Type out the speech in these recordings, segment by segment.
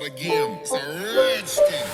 start again. It's a redskin.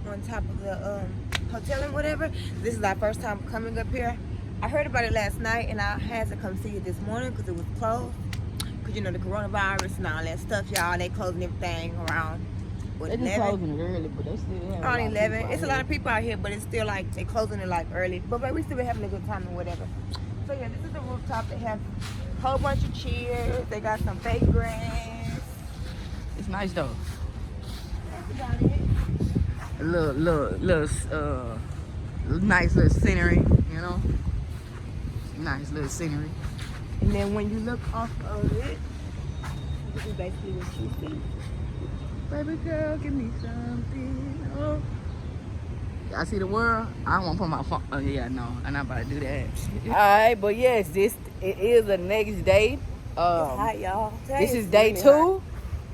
On top of the hotel and whatever. This is our first time coming up here. I heard about it last night and I had to come see it this morning because it was closed. Because you know the coronavirus and all that stuff, y'all. They closing everything around. They just closing it early, but they still have around 11. It's a lot of people out here, but it's still like they closing it like early. But we still be having a good time and whatever. So yeah, this is the rooftop. They have a whole bunch of chairs. They got some fake grass. It's nice though. That's about it. Nice little scenery, you know. Nice little scenery. And then when you look off of it, this is basically what you see. Baby girl, give me something. Oh, y'all see the world? I don't want to put my phone. Oh yeah, no, I'm not about to do that. All right, but yes, it is the next day. It's hot, y'all. This is day 2,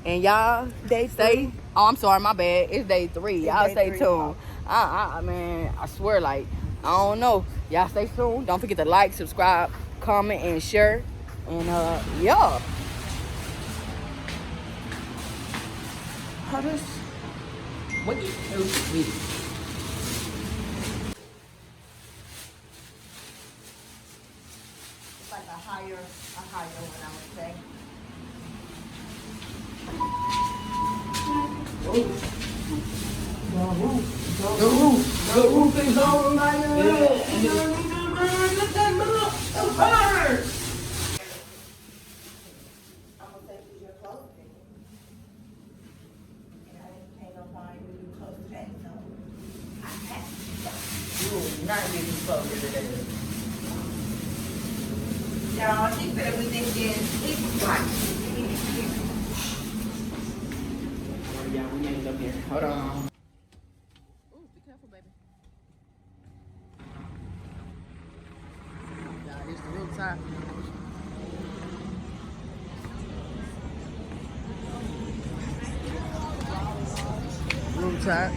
and y'all stay. Oh, I'm sorry, my bad. It's day 3. Y'all stay tuned. Man, I swear, like, I don't know. Y'all stay tuned. Don't forget to like, subscribe, comment, and share. And yeah. How does what you do with it? It's like a higher one, I would say. The roof is on like that. I'm gonna take your clothes. And I didn't pay no fine to do clothes back, so I had to. You will not get these clothes today. Y'all, she said we didn't get it right. Yeah, we ain't up here. Hold on. Oh, be careful, baby. Yeah, this is the rooftop. Rooftop.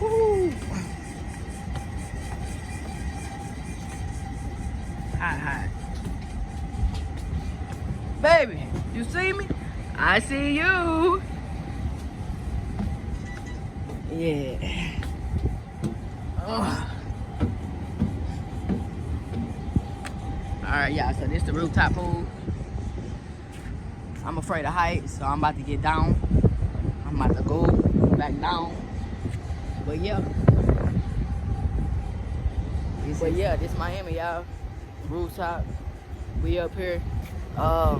Woo. Hot. Baby, you see me? I see you. Yeah. Oh. Alright, y'all, so this is the rooftop pool. I'm afraid of heights, so I'm about to get down. I'm about to go back down. But yeah. This Miami, y'all. Rooftop. We up here. I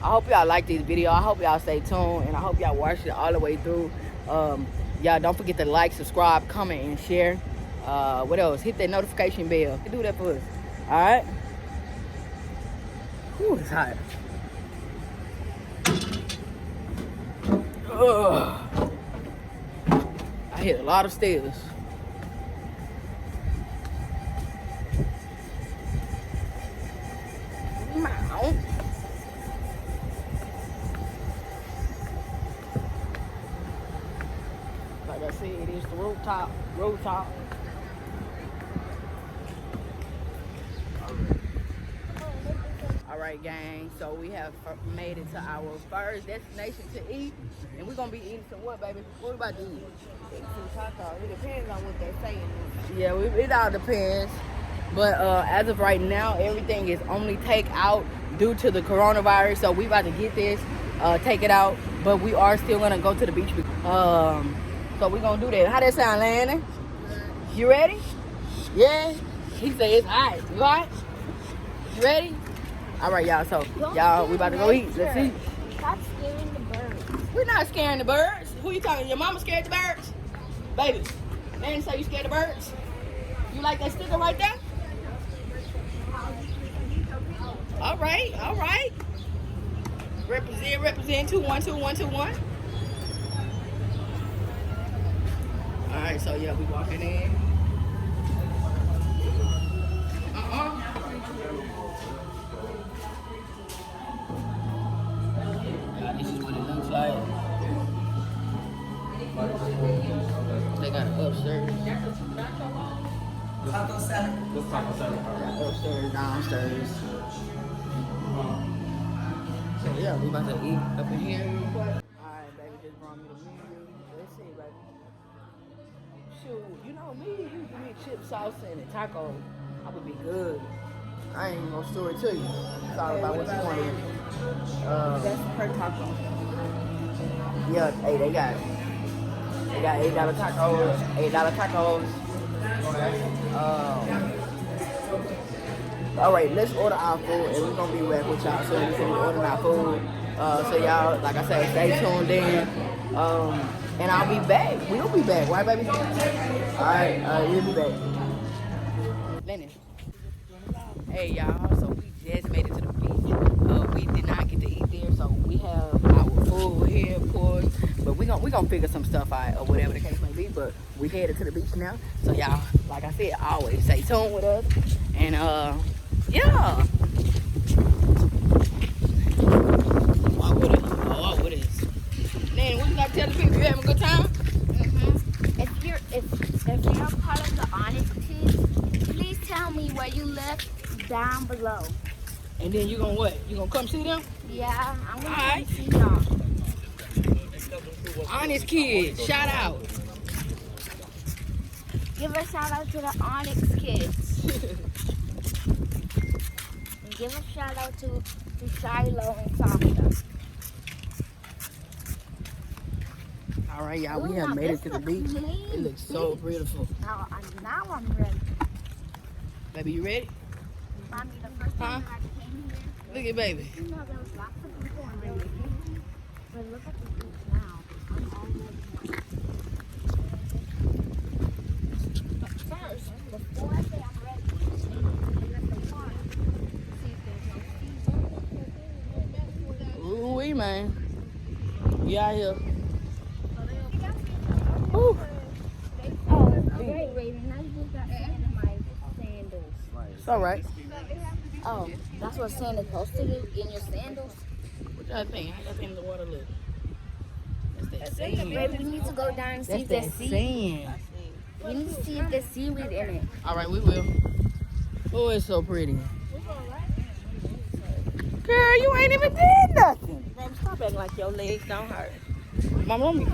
hope y'all like this video. I hope y'all stay tuned, and I hope y'all watch it all the way through. Y'all don't forget to like, subscribe, comment, and share. What else? Hit that notification bell. Do that for us. All right. Whew, it's hot. Ugh. I hit a lot of stairs. Like I said, it is the rooftop. All right, gang. So we have made it to our first destination to eat, and we're gonna be eating some what, baby? What we about to eat? Some tacos. It depends on what they're saying. Yeah, it all depends. But as of right now, everything is only take out due to the coronavirus. So we about to get this, take it out, but we are still gonna go to the beach. So we're gonna do that. How that sound, Landon? You ready? Yeah. He said it's hot. You hot? You ready? All right, y'all. So y'all, we about to go eat. Let's eat. Stop scaring the birds. We're not scaring the birds. Who you talking? Your mama scared the birds? Baby, Landon say you scared the birds. You like that sticker right there? All right, all right. Represent 212121. All right, so yeah, we walking in. This is what it looks like. They got it upstairs. Taco salad. What's taco salad? Upstairs, downstairs. So yeah, we about to eat up in here. Alright, baby, just brought me the menu. Let's see, baby. Shoot, you know me, you give me chip sauce and a taco. I would be good. I ain't gonna store it to you. It's all about what you want to eat. That's per taco. Yeah, hey, they got $8 tacos, $8 tacos. All right, let's order our food, and we're gonna be back with y'all soon. We're gonna order our food. So y'all, like I said, stay tuned in. And I'll be back. We'll be back, right, baby? All right, we'll be back. Lennon. Hey, y'all. So we just made it to the beach. We did not get to eat there, so we have our food here, of course. But we gonna figure some stuff out, or whatever the case may be. But we headed to the beach now. So y'all, like I said, always stay tuned with us. And yeah. Walk with it. Walk with it. Then what you got to tell the people? You having a good time? Mm-hmm. If you're a part of the Honest Kids, please tell me where you live down below. And then you gonna what? You gonna come see them? Yeah, I'm gonna Alright. come see y'all. Honest Kids, shout out. Give a shout out to the Onyx Kids. And give a shout out to Shiloh and Sasha. All right, y'all, we Ooh, have now made this it to the looks beach. clean. It looks so beautiful. Now I'm ready. Baby, you ready? I mean, the first time Huh? that I came here, Look at baby. you know, there was lots of people and they were here. But look at the beach now. I'm already first, before I say I'm ready, look at the water. See if there's no season. Ooh, wee, man. We out here. Ooh. Oh, great, Raven. I just got sand in my sandals. It's all right. Oh, that's what sand is supposed to do in your sandals? What y'all think? How y'all think the water look? That's that sand. Baby, we need to go down and see if That's there's that seaweed. sand. We need to see if there's seaweed in it. All right, we will. Oh, it's so pretty. Girl, you ain't even did nothing. Baby, stop acting like your legs don't hurt. Mama, let me.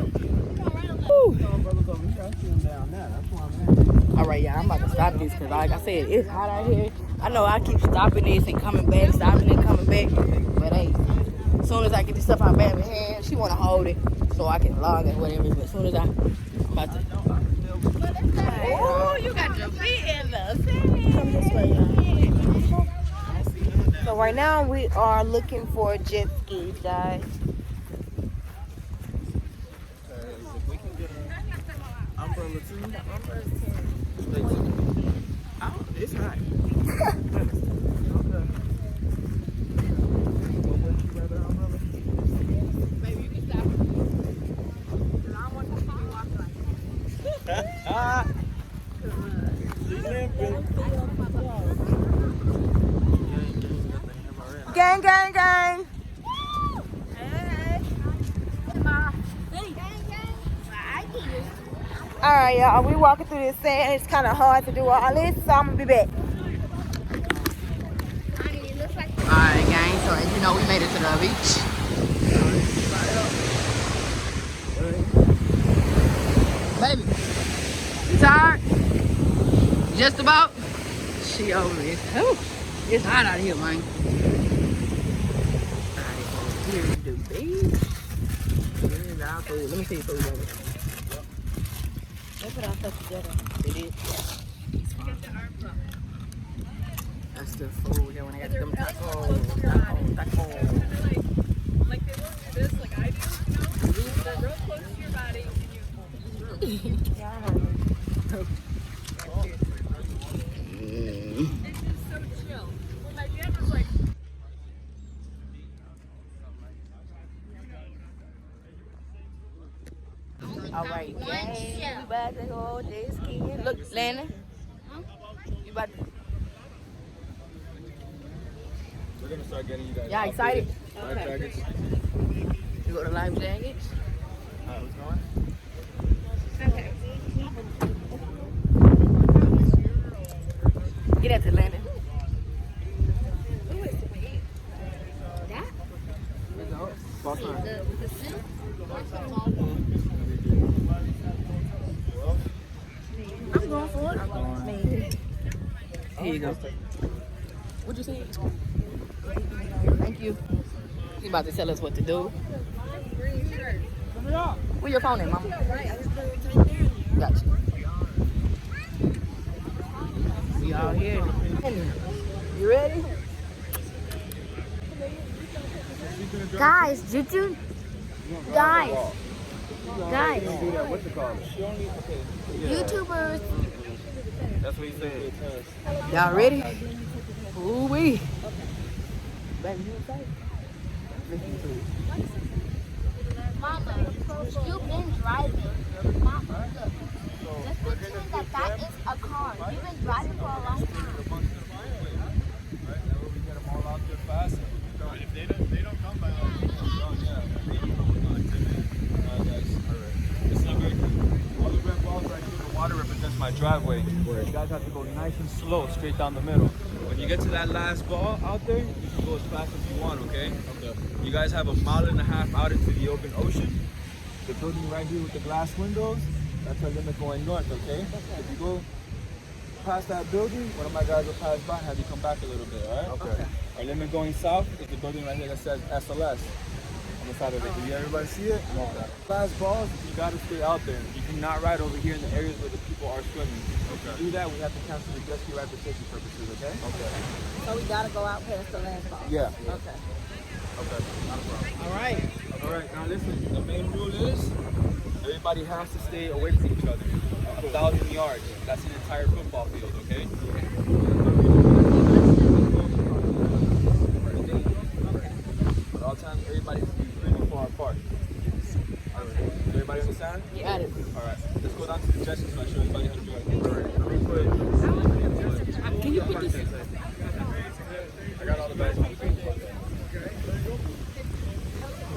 Woo. All right, y'all, I'm about to stop this because, like I said, it's hot out here. I know I keep stopping this and coming back, stopping and coming back. But hey, as soon as I get this stuff out of baby's hand, she want to hold it so I can log it, whatever. But as soon as I'm about to. Oh, you got your feet in the sand. Come this way, y'all. So right now we are looking for jet skis, guys. Umbrella too. Oh, it's hot. Baby, you can stop. I want to see you walk like Gang, gang, gang. All right, y'all. We walking through this sand. It's kind of hard to do all this, so I'm gonna be back. Alright, gang, so as you know, we made it to the beach. Baby, you tired? Just about? She over here. Ooh, it's hot out here, man. Out here, the beach. food. Let me see your food, baby. They put our stuff together. It is. That's the food. Yeah, when I got them tacos. Like they won't do this like I do, you know? They're real close to your body and you Yeah, it's just so chill. When my dad was like, All right, gang. We about to go this skin. Look, Landon. You about to... We're gonna start getting you guys. Y'all excited? Life jackets. You go to life jackets. Alright, what's going? Get at the Landon. Boss man. I'm going for it. Here you go. What'd you say? Thank you. He's about to tell us what to do. Where your phone at, mama? Gotcha. We all here. You ready? Guys, guys, What's it called? YouTubers. That's what he said. Y'all ready? Ooh-wee. Baby, you excited? Mama, you've been driving. Mama, look. Just pretend that is a car. You've been driving for a long time. If they don't come by like, it's not very good. All the red balls right here, the water represents my driveway. You guys have to go nice and slow, straight down the middle. When you get to that last ball out there, you can go as fast as you want, okay? Okay. You guys have 1.5 miles out into the open ocean. The building right here with the glass windows, that's our limit going north, okay? If you go past that building, one of my guys will pass by and have you come back a little bit, all right? Okay. Our limit going south is the building right here that says SLS on the side of it. Can you everybody see it? Okay. Last balls, you gotta stay out there. You cannot ride over here in the areas where the people are swimming. Okay. To do that, we have to cancel the jet ski ride for safety purposes, okay? Okay. So we gotta go out past the last ball. Yeah. Okay. Okay, not a problem. All right. All right, now listen, the main rule is everybody has to stay away from each other. 1,000 yards. That's an entire football field, okay? At all times, everybody has to be really far apart. Everybody understand? You got it. All right, let's go down to the jet ski so I show everybody how to do it. All right, let me put. Can you put this? I got all the bags.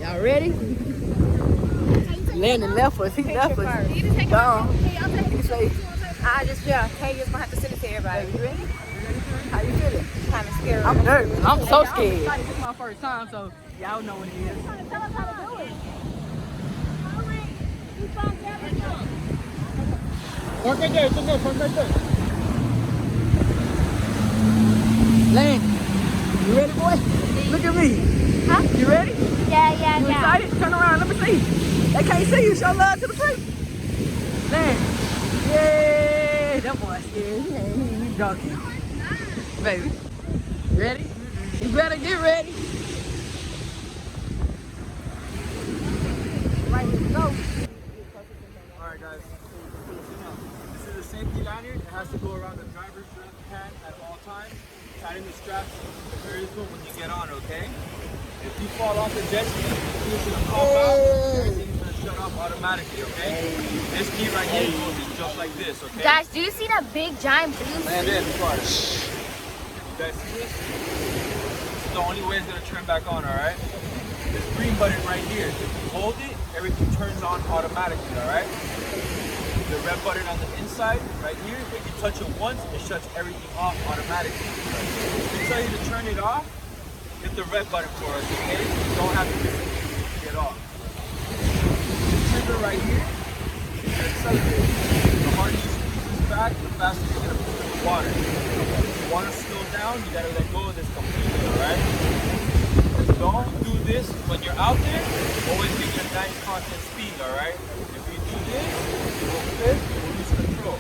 Y'all ready? Landon left us. He left us. You just take Gone. it. He say, I just, Hey, you're gonna have to send it to everybody. you ready? How you feeling? Kind of scared. I'm nervous. I'm so scared. this is my first time, so y'all know what it is. Tell us how to do it. Park right there, park right there. Landon, you ready, boy? Look at me. Huh? You ready? Yeah, You excited? Turn around. Let me see. They can't see you. Show love to the tree. Landon. Yay. That boy scared. He's joking. Baby. Ready? You better get ready. Right, here we go. Alright guys, this is a safety lanyard. It has to go around the driver's hand at all times. Tighten the straps very good when you get on, okay? If you fall off the jet ski, it's going to pop out. Everything's going to shut off automatically, okay? This key right here goes in just like this, okay? Guys, do you see that big giant blue Land in, before. You guys see this? This is the only way it's going to turn back on, alright? This green button right here, if you hold it, everything turns on automatically, alright? The red button on the inside, right here, if you touch it once, it shuts everything off automatically. They tell you to turn it off, hit the red button for us, okay? You don't have to get off. The trigger right here, the accelerator. The harder you squeeze this back, the faster you're gonna push the water. If you want to slow down, you gotta let go of this completely, alright? Don't do this when you're out there, always be your nice constant speed, alright? If you do this, you will flip, you will lose control.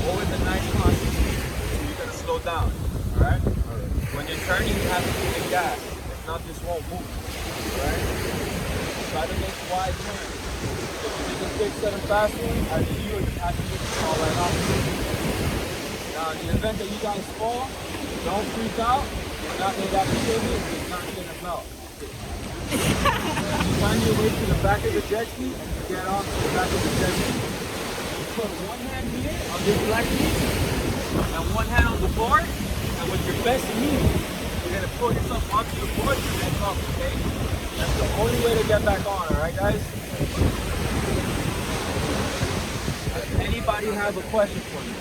Always a nice constant speed. So you're gonna slow down, alright? When you're turning, you have to keep the gas. If not, this won't move, alright? Try to make wide turns. If you make a quick sudden fast one, either you or the passenger can fall right off. Now, in the event that you guys fall, don't freak out. You're not going to have to kill it. It's not going to melt. You find your way to the back of the jet ski and you get off the back of the jet ski. You put one hand here on this black piece and one hand on the board, and with your best knee, you're going to pull yourself onto the board and then up, okay? That's the only way to get back on, alright guys? Does anybody have a question for me?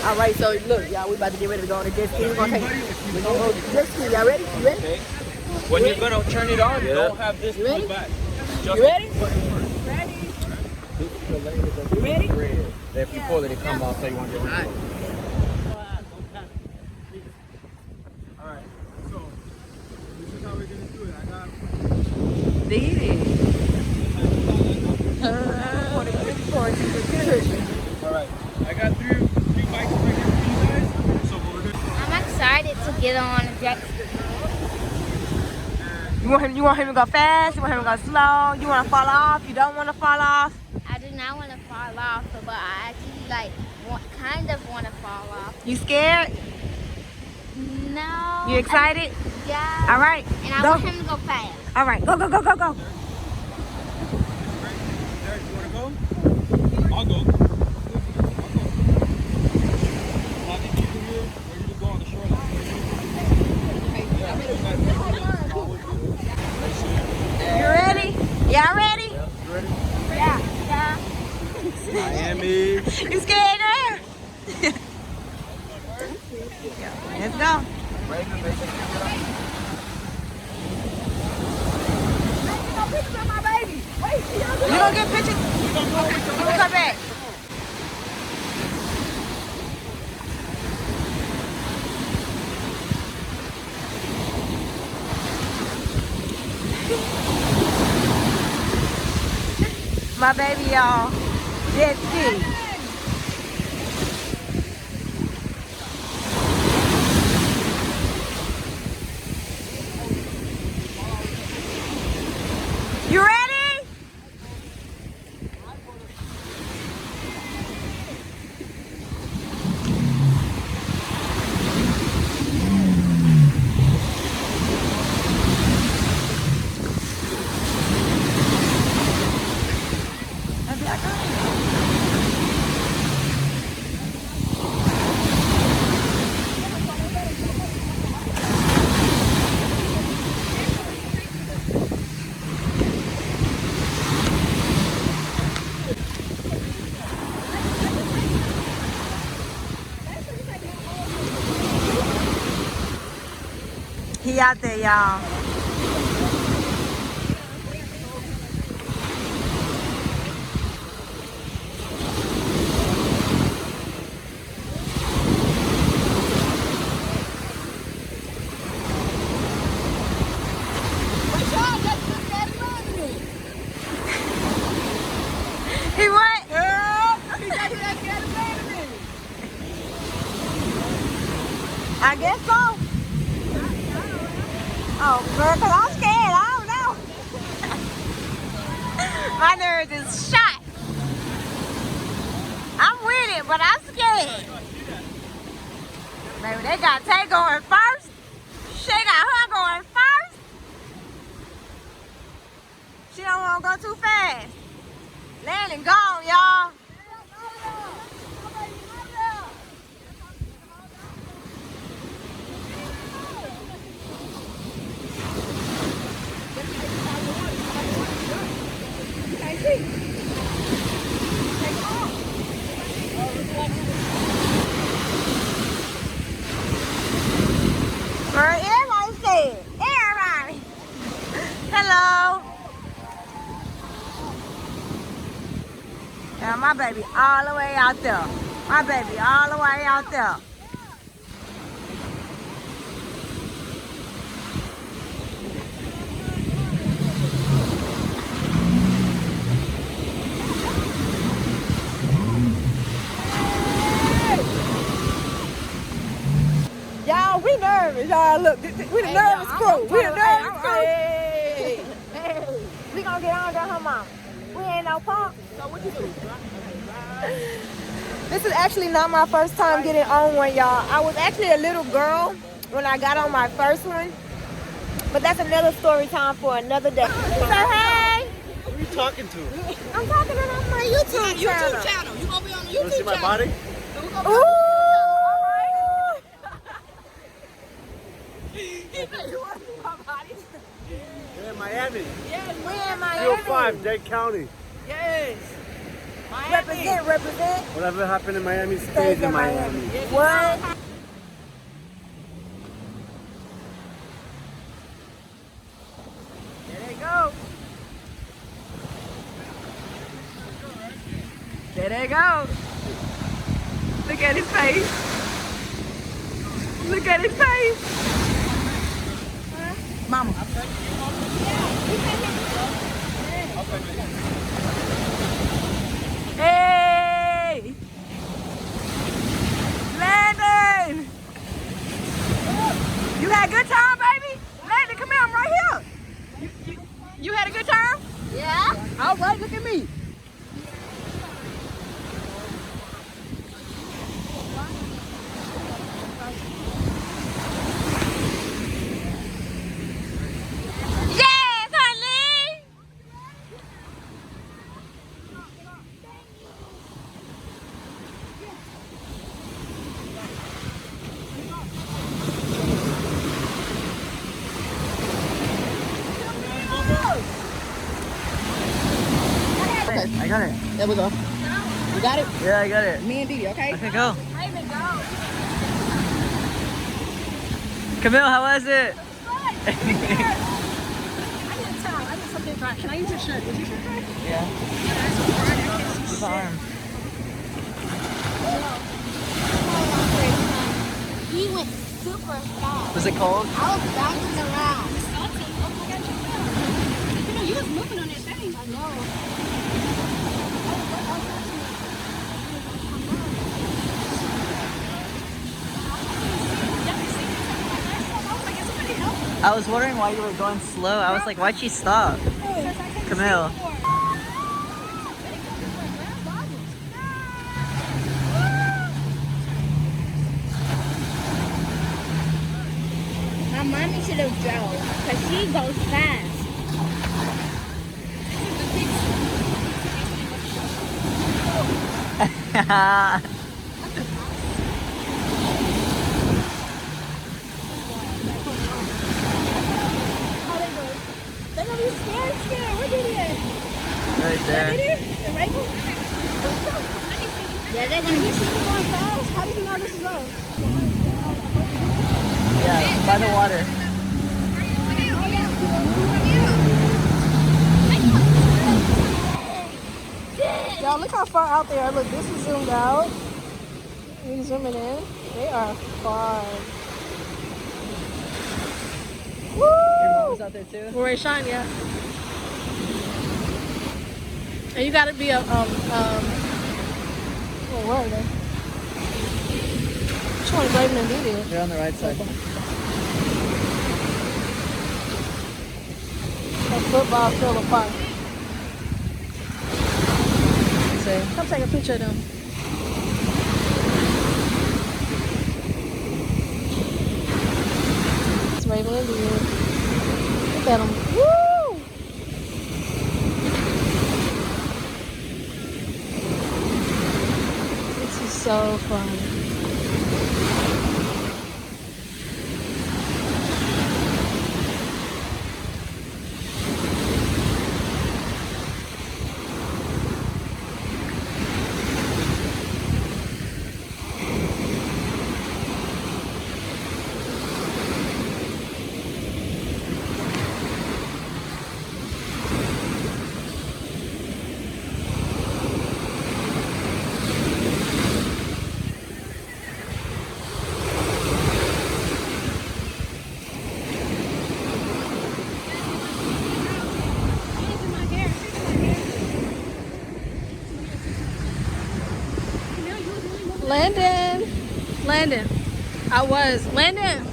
All right, so look, y'all, we about to get ready to go on the jet ski. We're gonna go to the jet ski. Y'all ready? You ready? Okay. When you're gonna turn it on, don't have this pulled back. Just You ready? Ready? This is the lane that You ready? red. If you pull it, it come off, so you want to get rid of it. Alright, so this is how we're gonna do it. I got Did alright. I got three bikes right here for you guys. So what we're gonna I'm excited to get on a jet ski. You want him to go fast? You want him to go slow? You want to fall off? You don't want to fall off? I do not want to fall off, but I actually kind of want to fall off. You scared? No. You excited? Yeah. All right. And I Go. want him to go fast. All right. Go, go, go, go, go. Derek, you wanna go? I'll go. How did you do here? Or you just go on the shoreline? You ready? Y'all ready? Yeah. Miami. You scared, girl? Let's go. You gonna get pictures? We'll come back. My baby, y'all. Jet ski. You ready? He out there, y'all. He what? I guess so. Oh, girl, because I'm scared. I don't know. My nerves is shot. I'm with it, but I'm scared. Baby, they got Tay going first. She got her going first. She don't want to go too fast. Landon gone, y'all. Girl, everybody said. Everybody. Hello. Yeah, my baby all the way out there. My baby all the way out there. Look, we the nervous crew. We the nervous crew. Hey, We gonna get on her mom. We ain't no punk. so what you do? This is actually not my first time getting on one, y'all. I was actually a little girl when I got on my first one. But that's another story time for another day. So, hey. Who are you talking to? I'm talking on my YouTube channel. You gonna be on the You want to see my body? Ooh. We're in Miami. Yes, We in Miami. 305, Dade County. yes. Represent. Whatever happened in Miami stays in Miami. What? There they go. There they go. Look at his face. Look at his face. Mama. Hey! Landon! You had a good time, baby? Landon, come here, I'm right here. You had a good time? Yeah. All right, look at me. Yes, honey. I got it. There we go. You got it? Yeah, I got it. Me and Didi, okay? Okay, go. Camille, how was it? I need something dry. Can I use your shirt? Is your shirt dry? Yeah. His arm. He went super fast. Was it cold? I was bouncing around. You know, you was moving on that thing. I know. I was wondering why you were going slow. I was like, why'd she stop? Camille. My mommy should have drove because she goes fast. They're gonna be scared. Where did it? Right there. The rifle? Yeah, they're gonna be super Going fast? How did you know this is us? Yeah, by the water. Y'all, look how far out they are. Look, this is zoomed out. We zooming in. They are far. Your mom was out there too? Roy Shine, yeah. And you gotta be a where are they? Which one is Raven and Didi? They're on the right side. That football field apart. Say. Come take a picture of them. It's Raven and Didi. Look at them. Woo! This is so fun. Landon. I was. Landon.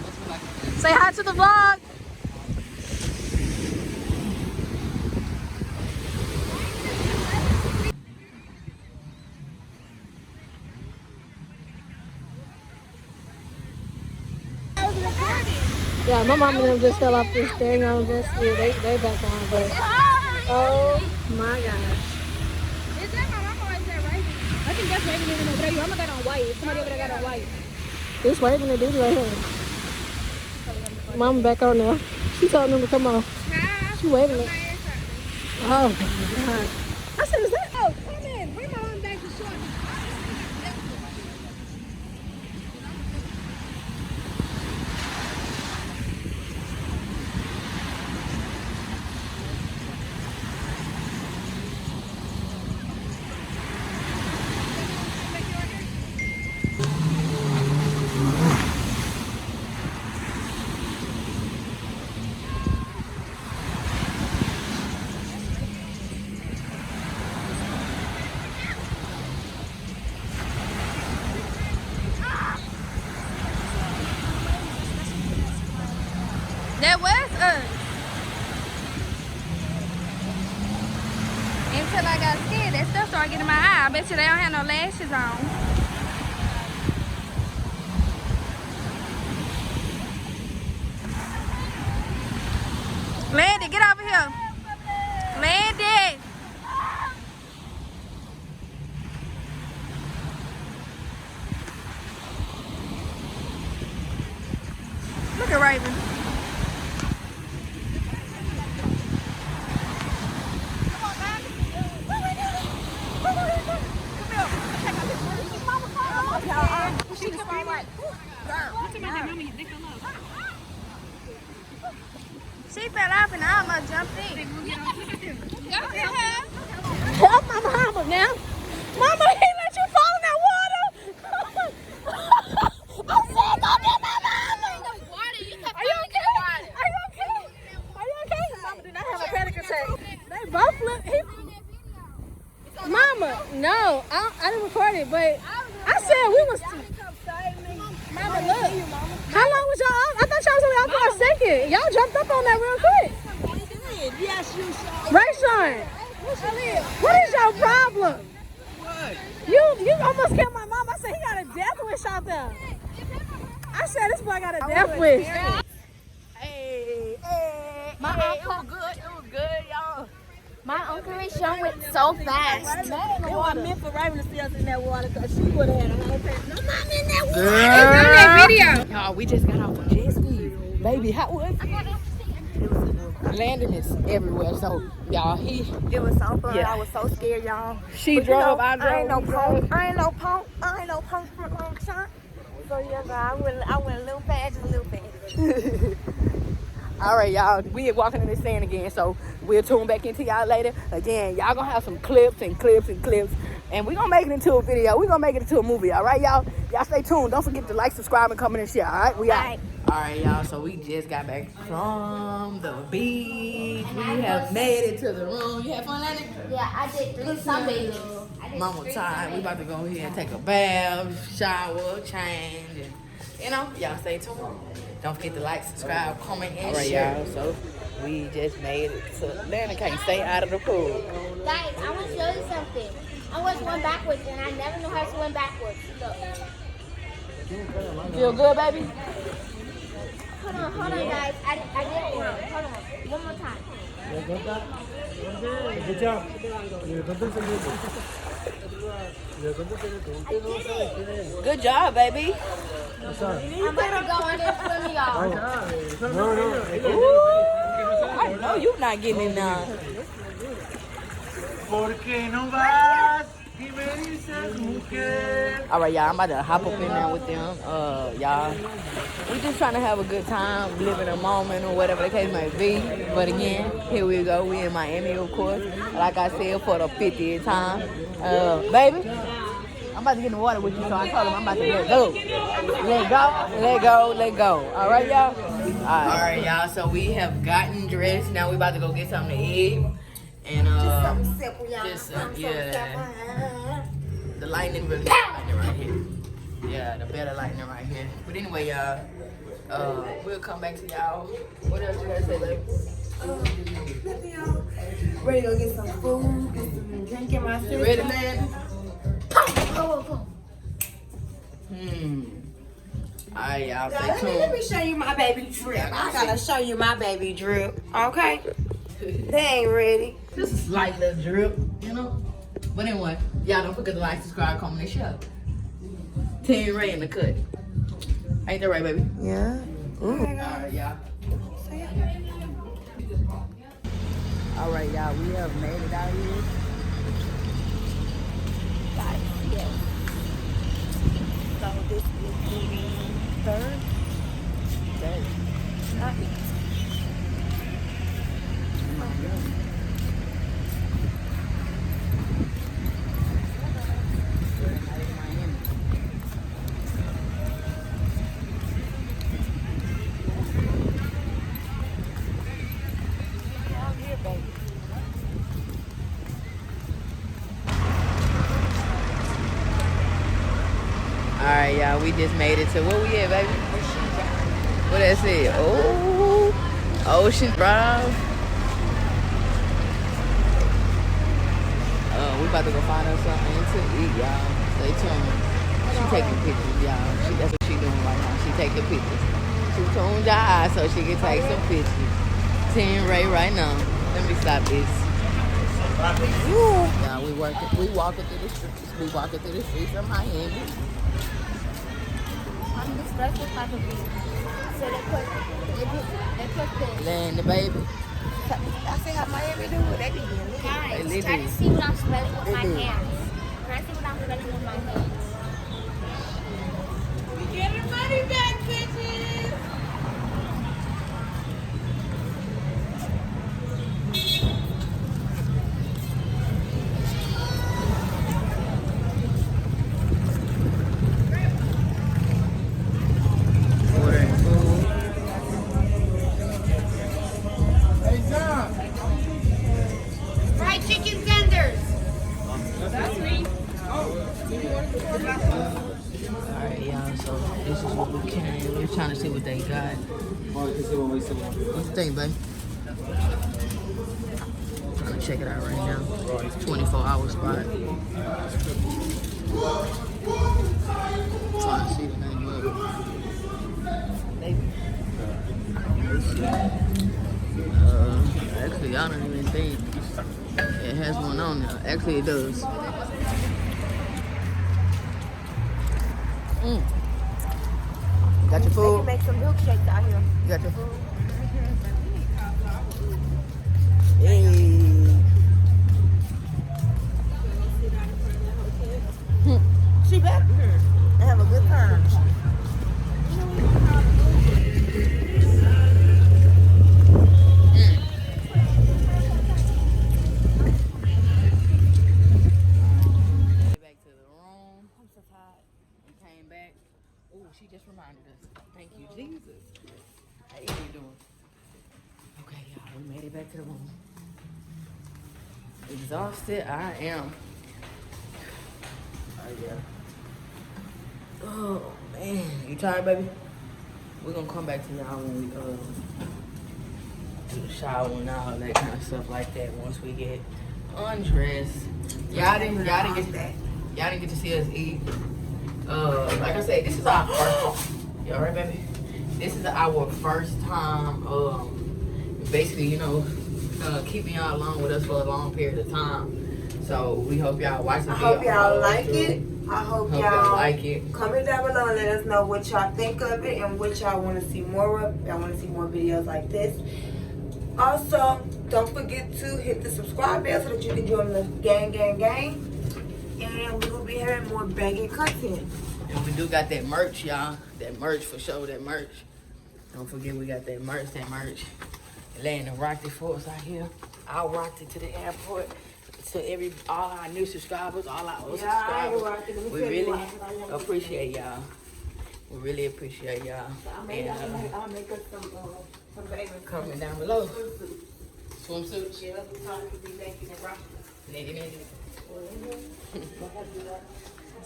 Say hi to the vlog. Yeah, my mom and them just fell off this thing on this. Yeah, they back on, but oh my gosh. Is that my mama right there, right? I think that's Raven even over there. Your mama got on white. Somebody over there got on white. This waving at dude right here. Mama back on now. She told them to come on. She waving it. Oh my God. I said, is that? Oh, come in. Bring my mom back to short. That was us. Until I got scared, that stuff started getting in my eye. I bet you they don't have no lashes on. Landy, get over here. Landy. Look at Raven. She fell off and I almost jumped in. Help my mama now. Mama, he let you fall in that water. I said, go get my mama. Are you okay? Are you okay? Are you okay? Mama did not have a panic attack. They both flipped. Mama, no, I didn't record it, but I said we was. Mama, look. How long was y'all out? I thought y'all was only out for a second. Y'all jumped up on that real quick. Yes, you saw. Rayshawn, what is your problem? What? You almost killed my mom. I said he got a death wish out there. I said this boy got a death wish. Hey, My it uncle, was good, y'all. my uncle Rashawn went so fast. It wasn't meant for Raven to see us in that water because she would have had a whole face. No, I'm in that water. It's on that video. Y'all, we just got off of jet ski. Baby, how was it? Landing is everywhere, so y'all, It was so fun. Yeah. I was so scared, y'all. she But you know, drove, I drove. I ain't no we drove. punk. I ain't no punk from a long shot. So yeah, girl, I went a little fast, just a little fast. All right, y'all, we are walking in the sand again, so we'll tune back into y'all later. Again, y'all gonna have some clips and clips and clips, and we gonna make it into a video. We gonna make it into a movie, all right, y'all? Y'all stay tuned. Don't forget to like, subscribe, and comment and share, all right? We out. All right, y'all, so we just got back from the beach. We have made it to the room. You had fun, Lenny? Yeah, I did 3 sunbathings. I did Mama 3 time. We sunbathings. about to go ahead and take a bath, shower, change, and you know, y'all stay tuned. Don't forget to like, subscribe, comment, and share. All right, y'all. So we just made it. So Lana can't stay out of the pool. Guys, I want to show you something. I was going backwards and I never knew how to swim backwards. Look. Feel good, baby? Hold on, guys. I did it wrong. Hold on. One more time. Good job. Good job, baby. I'm about to go in and swim, y'all. I know you're not getting in there. ¿Por qué no vas y me dices mujer? All right, y'all. I'm about to hop up in there with them. Y'all, we just trying to have a good time, living a moment or whatever the case may be. But again, here we go. We in Miami, of course. Like I said, for the 50th time. Baby, I'm about to get in the water with you, so I told him I'm about to let go. Let go, let go, let go. All right, y'all? All right, y'all. So we have gotten dressed. Now we about to go get something to eat. And Something simple, y'all. just Something yeah, simple. the lightning really lightning right here. Yeah, the better lightning right here. But anyway, y'all, We'll come back to y'all. What else you gotta say, baby? Nothing, y'all. Ready to go get some food, get some drink in my system. Ready, man? Go. Alright, y'all, stay Let tuned. me show you my baby drip. I gotta show you my baby drip, okay? They ain't ready. Just a slight little drip, you know? But anyway, y'all don't forget to like, subscribe, comment, and share. Team Ray in the cut. Ain't that right, baby? Yeah. Ooh. Alright, y'all. Alright, y'all, we have made it out here. Guys, yes. So this is the third day. Alright, y'all, we just made it to where we at, baby? What that say? Oh, Ocean Drive. We about to go find us something to eat, y'all. Stay tuned. She taking pictures, y'all. That's what she doing right now. She taking pictures. She tuned her eyes so she can take some pictures. Team Ray right now. Let me stop this. Yeah, we walking through the streets. We walking through the streets of Miami. This dress looks like a beach. So they put this. Land the baby. I see how Miami do it. They be doing it. Guys, They try do. to see what I'm spelling with They my do. hands. Try to see what I'm spelling with my hands. Get your money back, bitches. Ordering food. Fried chicken tenders. Alright, y'all, so this is what we carrying. We're trying to see what they got. What you think, babe? Trying to check it out right now. 24-hour spot. Trying to see the name of it. Actually, I don't even think it has one on there. Actually, it does. Got your They food? can make some milkshakes out here. You got your food? Hey. She back here and have a good time. Back to the room. I'm so tired. And came back. Oh, she just reminded us. Thank you, Jesus. How you doing? Okay, y'all, we made it back to the room. Exhausted, I am. Oh, yeah. Oh, man. You tired, baby? We're gonna come back to y'all when we do the shower and all that kind of stuff like that once we get undressed. Y'all didn't get to see us eat. Like I said, this is our first. You alright, baby? This is our first time. Basically, keeping y'all along with us for a long period of time. So we hope y'all watch the I video. hope y'all like it. I hope y'all like it. comment down below and let us know what y'all think of it and what y'all want to see more of. Y'all want to see more videos like this. Also, don't forget to hit the subscribe bell so that you can join the gang. And we will be having more banging content. And we do got that merch, y'all. That merch for sure, that merch. Don't forget we got that merch. Landon rocked it for us out here. I rocked it to the airport. To all our new subscribers, all our old subscribers. We really appreciate y'all. We really appreciate y'all. I'll make us some babies. Comment down below. Swimsuits. Yeah, we probably be making it rock. Nigga.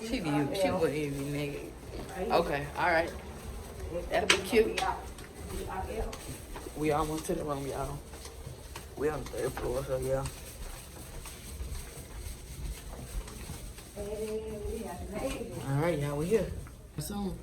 She be you. She wouldn't even be nigga. Okay, alright. That'll be cute. We almost to the room, y'all. We on the 3rd floor, so yeah. All right, y'all, we here. Soon.